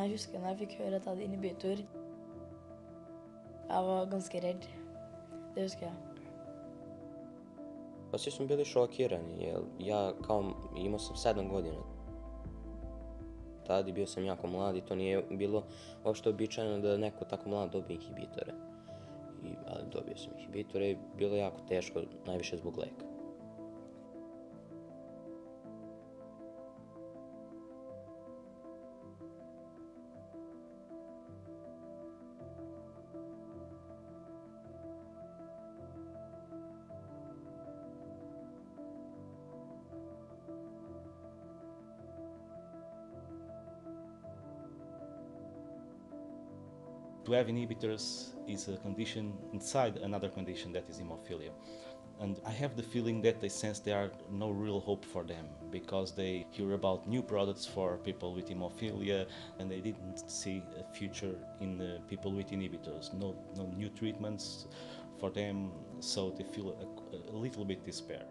Jeg husker når jeg fikk høre at jeg hadde inhibitor. Jeg var ganske redd. Det husker jeg. Pa svi smo bili šokirani, jer ja kao imao sam 7 godina. Tada bio sam jako mlad i to nije bilo uopšte običajno da neko tako mlad dobije inhibitore. Ali dobio sam inhibitore i bilo jako teško, najviše zbog leka. To have inhibitors is a condition inside another condition that is hemophilia. And I have the feeling that they sense there are no real hope for them because they hear about new products for people with hemophilia and they didn't see a future in people with inhibitors. No new treatments for them, so they feel a little bit despair.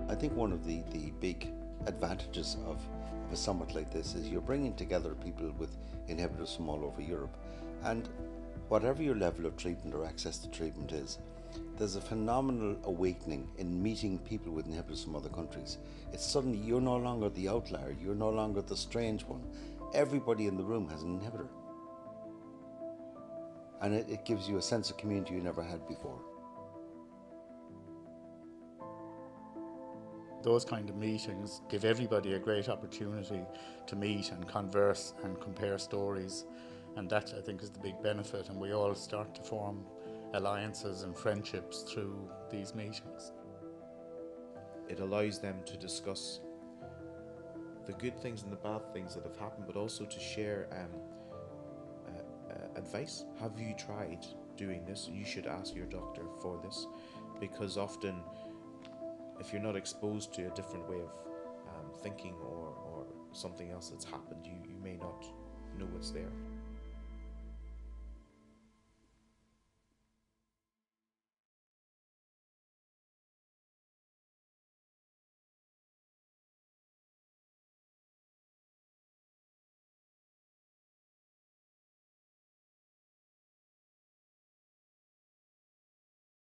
I think one of the big advantages of a summit like this is you're bringing together people with inhibitors from all over Europe, and whatever your level of treatment or access to treatment is, there's a phenomenal awakening in meeting people with inhibitors from other countries. It's suddenly you're no longer the outlier, you're no longer the strange one. Everybody in the room has an inhibitor. And it gives you a sense of community you never had before. Those kind of meetings give everybody a great opportunity to meet and converse and compare stories, and that I think is the big benefit, and we all start to form alliances and friendships through these meetings. It allows them to discuss the good things and the bad things that have happened, but also to share advice. Have you tried doing this? You should ask your doctor for this, because often if you're not exposed to a different way of thinking or something else that's happened, you may not know what's there.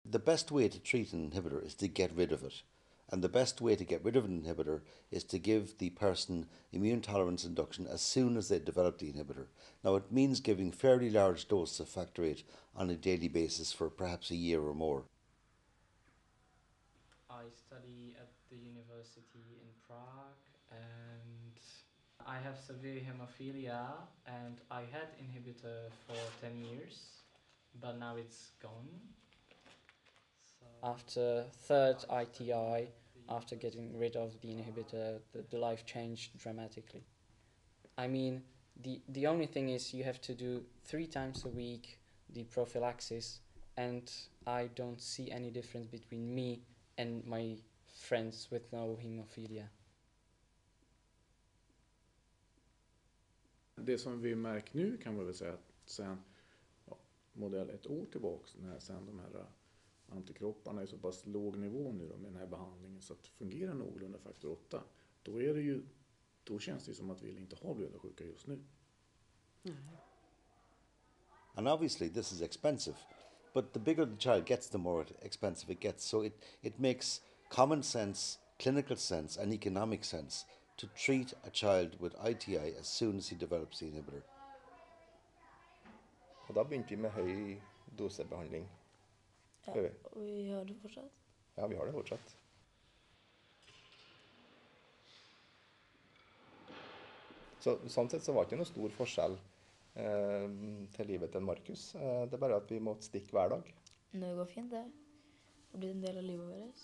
The best way to treat an inhibitor is to get rid of it. And the best way to get rid of an inhibitor is to give the person immune tolerance induction as soon as they develop the inhibitor. Now it means giving fairly large doses of factor VIII on a daily basis for perhaps a year or more. I study at the university in Prague and I have severe hemophilia and I had inhibitor for 10 years, but now it's gone. After third ITI, after getting rid of the inhibitor, the life changed dramatically. I mean, the only thing is you have to do 3 times a week the prophylaxis, and I don't see any difference between me and my friends with no hemophilia. Det som vi märker nu kan man väl säga att sen modell 1 år tillbaks, när sen de här antikropparna är så pass låg nivå nu då med den här behandlingen så att det fungerar någorlunda faktor 8, då känns det som att vi inte har blödarsjuka just nu. And obviously this is expensive, but the bigger the child gets, the more expensive it gets. So it makes common sense, clinical sense and economic sense to treat a child with ITI as soon as he develops the inhibitor. Og da begynte vi med høy dosebehandling. Ja, og vi har det fortsatt. Ja, vi har det fortsatt. Så, sånn sett så var det ikke noe stor forskjell til livet til Markus. Det er bare at vi måtte stikke hver dag. Det går fint, det. Det blir en del av livet vårt.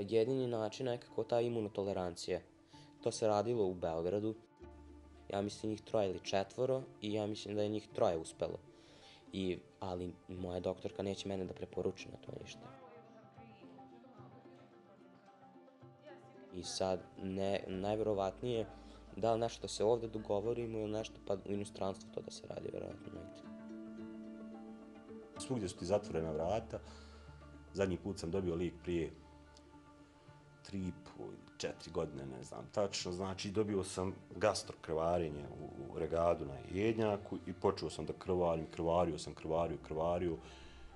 Jedini način nekako ta imunotolerancija. To se radilo u Beogradu. Ja mislim njih 3 ili 4 i ja mislim da je njih 3 uspelo. Ali moja doktorka neće mene da preporuči na to ništa. I sad, najverovatnije, da li nešto se ovde dogovorimo ili nešto pa u inostranstvu to da se radi, verovatno negdje. Svugdje su ti zatvorena vrata. Zadnji put sam dobio lijek prije 3,5 ili 4 godine, ne znam tačno. Znači, dobio sam gastrokrvarenje u regadu na jednjaku i počeo sam da krvario.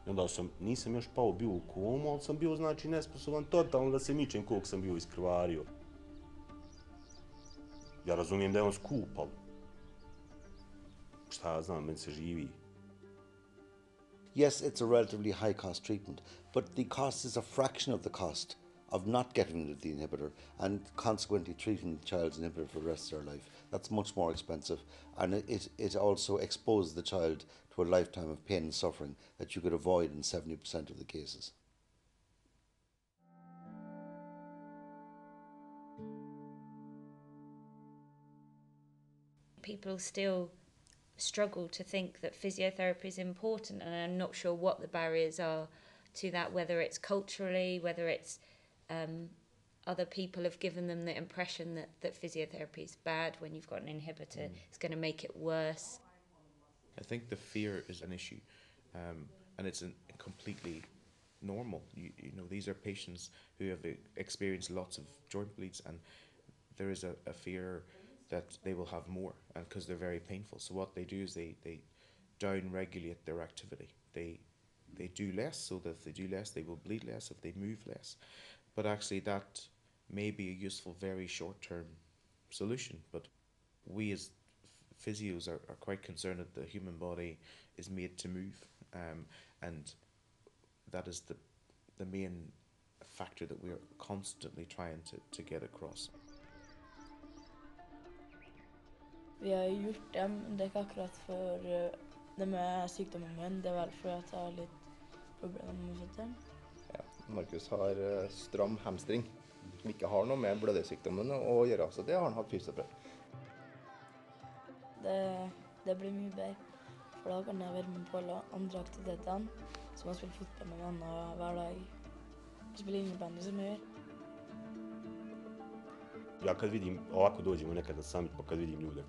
I onda nisam još bio u komu, ali sam bio, znači, nesposoban totalno da se mičem koliko sam bio iskrvario. Ja razumijem da je on skup, ali šta ja znam, meni se živi. Yes, it's a relatively high cost treatment, but the cost is a fraction of the cost of not getting the inhibitor and consequently treating the child's inhibitor for the rest of their life. That's much more expensive, and it also exposes the child to a lifetime of pain and suffering that you could avoid in 70% of the cases. People still struggle to think that physiotherapy is important, and I'm not sure what the barriers are to that, whether it's culturally, whether it's other people have given them the impression that physiotherapy is bad when you've got an inhibitor, it's going to make it worse. I think the fear is an issue, and it's completely normal. You know, these are patients who have experienced lots of joint bleeds, and there is a fear that they will have more, and because they're very painful. So what they do is they down-regulate their activity. They do less, so that if they do less, they will bleed less, if they move less. But actually that may be a useful, very short-term solution. But we as physios are quite concerned that the human body is made to move, and that is the main factor that we are constantly trying to get across. Vi har gjort det, men det er ikke akkurat for det med sykdommen min. Det er vel for at jeg har litt problemer med føttene. Ja, Markus har stram hamstring, som ikke har noe med blødersykdommen å gjøre, så det har han hatt fysioterapeut. Det blir mye bedre, for da kan jeg være med på alle andre aktivitetene, som å spille fotball med venner hver dag, spille innebandy som jeg gjør. Ja kad vidim, ovako dođemo nekad na summit, pa kad vidim ljude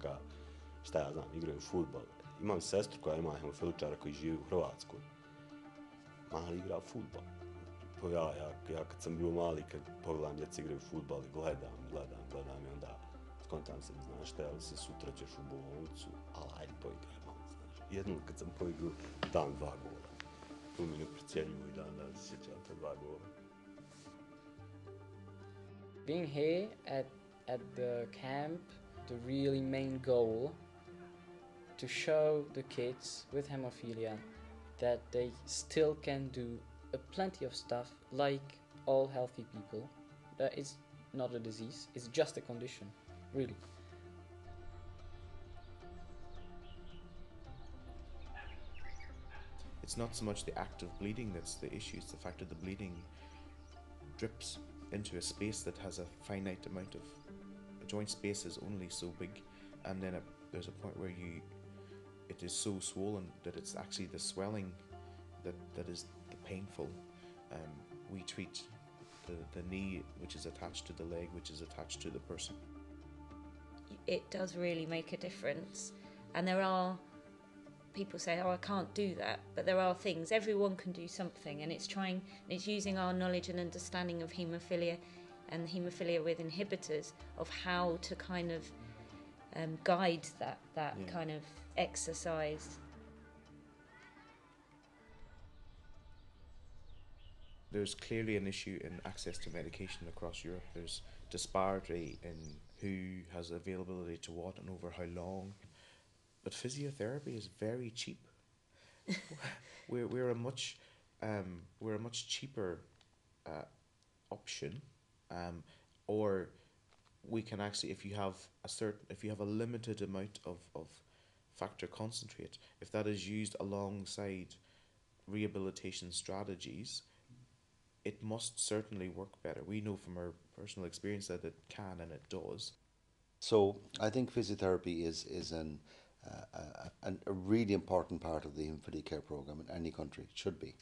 šta ja znam, igraju fudbal. Imam sestru koja ima hemofiličara koji živi u Hrvatskoj. Mali igra fudbal. Pa ja kad sam bio mali, kad pogledam djeca igraju fudbal i gledam i onda skontam se, znaš šta, ali se sutra ćeš u bolnicu, ali ajde poigraj malo, znaš. Jednom kad sam poigrao, dam 2 gola. Tu mi ne procjenjuju i dan se sjećam ta 2 gola. Being here at the camp, the really main goal to show the kids with hemophilia that they still can do plenty of stuff like all healthy people. It's not a disease, it's just a condition, really. It's not so much the act of bleeding that's the issue, it's the fact that the bleeding drips into a space that has a finite amount of joint space is only so big, and then there's a point where it is so swollen that it's actually the swelling that is the painful. We treat the knee, which is attached to the leg, which is attached to the person. It does really make a difference, and there are people say, oh, I can't do that, but there are things. Everyone can do something, and it's using our knowledge and understanding of haemophilia and haemophilia with inhibitors of how to kind of guide that kind of exercise. There's clearly an issue in access to medication across Europe. There's disparity in who has availability to what and over how long. But physiotherapy is very cheap. we're a much cheaper option, or we can actually, if you have a limited amount of factor concentrate, if that is used alongside rehabilitation strategies, it must certainly work better. We know from our personal experience that it can and it does. So I think physiotherapy is a really important part of the haemophilia care program in any country. It should be.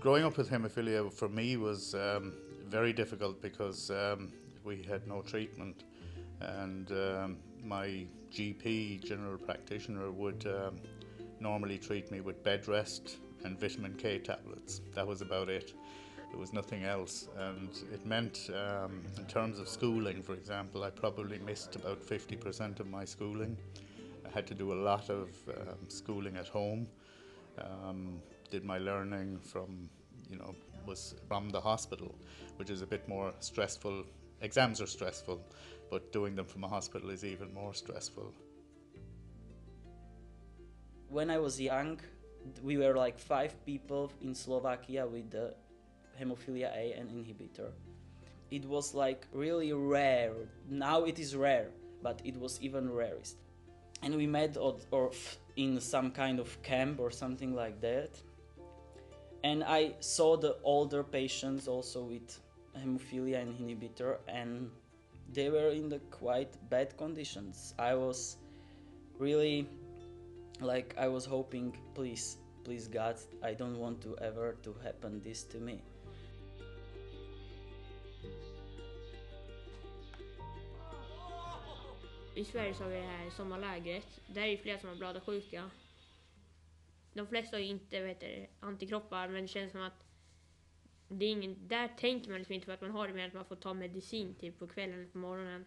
Growing up with haemophilia for me was very difficult because we had no treatment, and my GP, general practitioner, would normally treat me with bed rest and vitamin K tablets. That was about it. There was nothing else, and it meant in terms of schooling, for example, I probably missed about 50% of my schooling. I had to do a lot of schooling at home. Did my learning was from the hospital, which is a bit more stressful. Exams are stressful, but doing them from a hospital is even more stressful. When I was young, we were like 5 people in Slovakia with the Haemophilia A and inhibitor. It was like really rare. Now it is rare, but it was even rarest. And we met or in some kind of camp or something like that. And I saw the older patients also with hemophilia and inhibitor, and they were in the quite bad conditions. I was really I was hoping, please God, I don't want to ever to happen this to me. I Sverige så har vi det här sommarlägret. Där är det flera som har blödarsjuka. De flesta har ju inte antikroppar, men det känns som att det är ingen, där tänker man liksom inte på att man har det, men att man får ta medicin typ på kvällen eller på morgonen.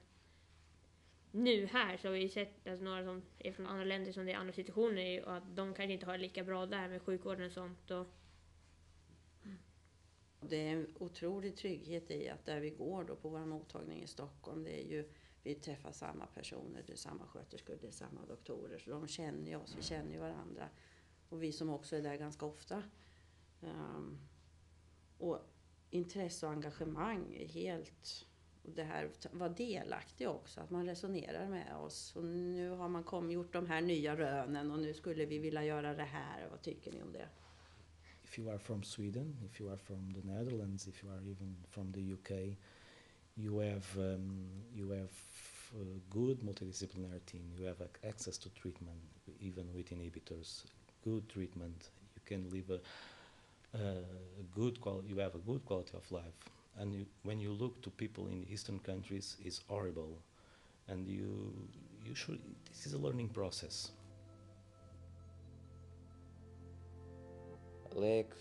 Nu här så har vi sett att några som är från andra länder som det är andra situationer och att de kanske inte har det lika bra där med sjukvården och sånt. Det är en otrolig trygghet i att där vi går då på vår mottagning i Stockholm, det är ju, vi träffar samma personer, det är samma sköterskor, det är samma doktorer, så de känner ju oss, vi känner ju varandra. Och vi som också är där ganska ofta. Och intresse och engagemang är helt... Och det här var delaktig också, att man resonerar med oss. Och nu har man gjort de här nya rönen och nu skulle vi vilja göra det här. Vad tycker ni om det? If you are from Sweden, if you are from the Netherlands, if you are even from the UK, you have good multidisciplinary team. You have access to treatment, even with inhibitors. Good treatment. You can live you have a good quality of life. And when you look to people in Eastern countries, it's horrible. And this is a learning process. Lek,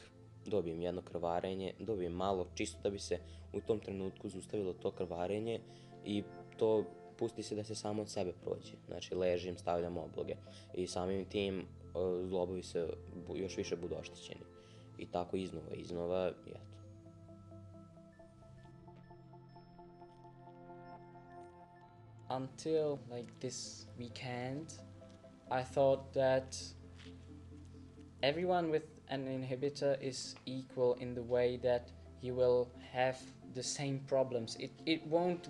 dobijem jedno krvarenje, dobijem malo, čisto da bi se u tom trenutku zaustavilo to krvarenje i to pusti se da se samo od sebe prođe. Znači, ležim, stavljam obloge i samim tim zglobovi se još više budu oštećeni. I tako iznova, i eto. Until this weekend, I thought that everyone with an inhibitor is equal in the way that he will have the same problems. It won't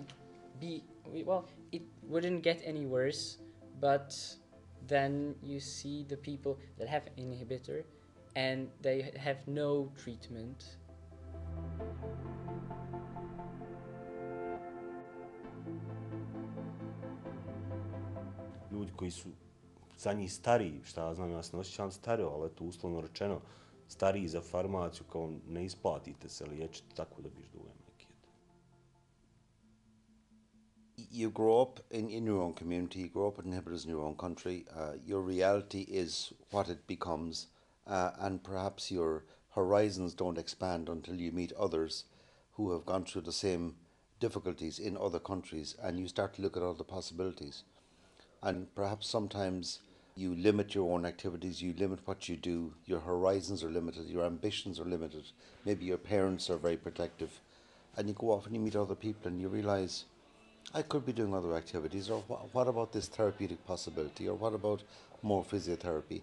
be, well, it wouldn't get any worse, but then you see the people that have an inhibitor and they have no treatment. Ljudi koji su za njih stariji, šta ja znam, ja se ne osjećam stario, ali eto, uslovno rečeno, stariji za farmaciju, kao ne isplatite se liječiti, tako da biš dugo neki. You grow up in your own community, you grow up with inhibitors in your own country, your reality is what it becomes, and perhaps your horizons don't expand until you meet others who have gone through the same difficulties in other countries, and you start to look at other possibilities. And perhaps sometimes you limit your own activities, you limit what you do, your horizons are limited, your ambitions are limited, maybe your parents are very protective, and you go off and you meet other people and you realise I could be doing other activities, or what about this therapeutic possibility, or what about more physiotherapy?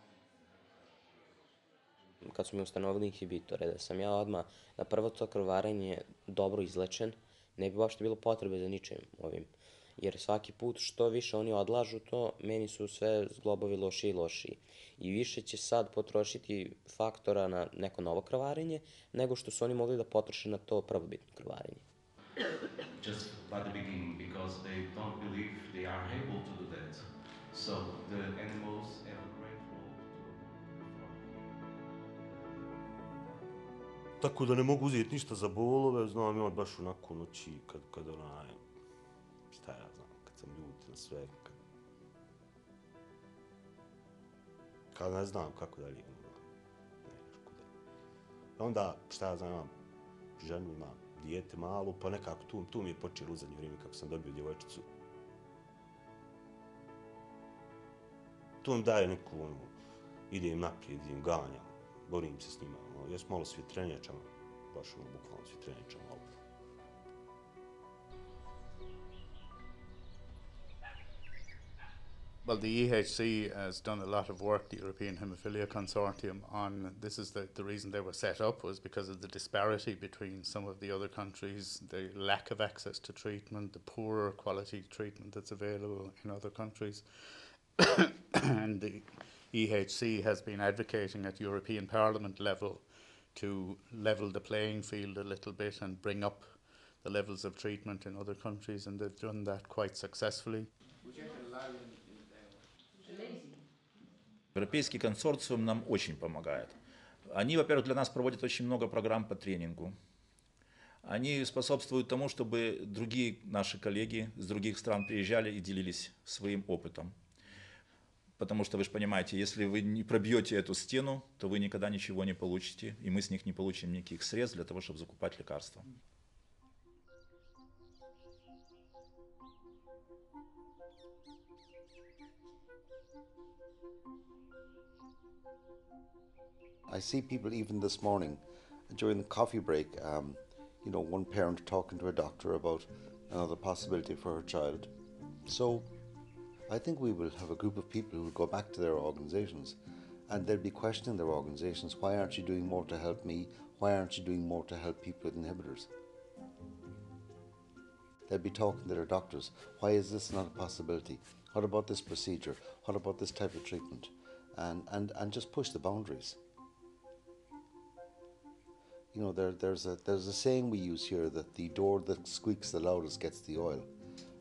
Kad su mi ustanovili inhibitore, da sam ja odmah na prvo to krvarenje dobro izlečen, ne bi uopšte bilo potrebe za ničim ovim. Jer svaki put što više oni odlažu to, meni su sve zglobovi lošiji i lošiji. I više će sad potrošiti faktora na neko novo krvarenje, nego što su oni mogli da potroše na to prvobitno krvarenje. Just by the beginning, because they don't believe they are able to do that. So the animals have a great role to. Tako da ne mogu uzeti ništa za bolove, znam imati baš onako noći kad onaj, šta ja znam, kad sam ljut na sve, kad ne znam kako dalje, ne znaš kuda. Onda, šta ja znam, imam ženu, imam dijete malo, pa nekako tu mi je počelo u zadnje vrijeme kako sam dobio djevojčicu. Tu mi daje neku, idem naprijed, idem ganjam, borim se s njima, jes malo svjetrenjačam, baš bukvalno svjetrenjačam malo. Well, the EHC has done a lot of work, the European Haemophilia Consortium, on this. Is the reason they were set up was because of the disparity between some of the other countries, the lack of access to treatment, the poorer quality treatment that's available in other countries. And the EHC has been advocating at European Parliament level to level the playing field a little bit and bring up the levels of treatment in other countries, and they've done that quite successfully. Европейский консорциум нам очень помогает. Они, во-первых, для нас проводят очень много программ по тренингу. Они способствуют тому, чтобы другие наши коллеги с других стран приезжали и делились своим опытом. Потому что, вы же понимаете, если вы не пробьете эту стену, то вы никогда ничего не получите, и мы с них не получим никаких средств для того, чтобы закупать лекарства. I see people even this morning during the coffee break, one parent talking to a doctor about another possibility for her child. So I think we will have a group of people who will go back to their organisations and they'll be questioning their organisations. Why aren't you doing more to help me? Why aren't you doing more to help people with inhibitors? They'll be talking to their doctors. Why is this not a possibility? What about this procedure? What about this type of treatment? And just push the boundaries. There's a saying we use here that the door that squeaks the loudest gets the oil.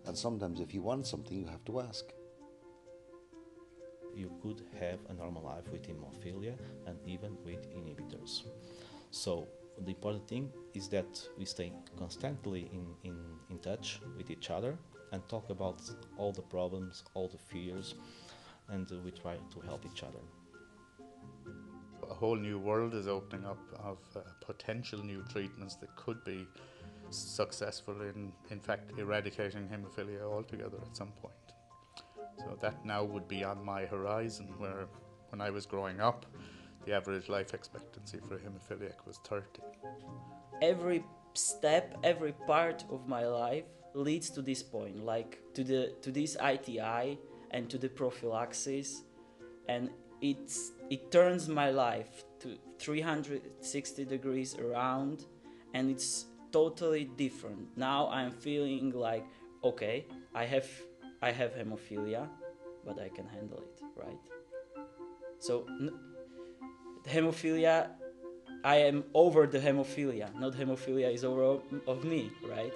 And sometimes if you want something, you have to ask. You could have a normal life with hemophilia and even with inhibitors. So the important thing is that we stay constantly in touch with each other and talk about all the problems, all the fears, and we try to help each other. A whole new world is opening up of potential new treatments that could be successful in fact, eradicating haemophilia altogether at some point. So that now would be on my horizon, where when I was growing up, the average life expectancy for a haemophiliac was 30. Every step, every part of my life leads to this point, like to this ITI and to the prophylaxis, and it turns my life to 360 degrees around, and it's totally different. Now I'm feeling like, okay, I have hemophilia, but I can handle it, right? So hemophilia, I am over the hemophilia, not hemophilia is over of me, right?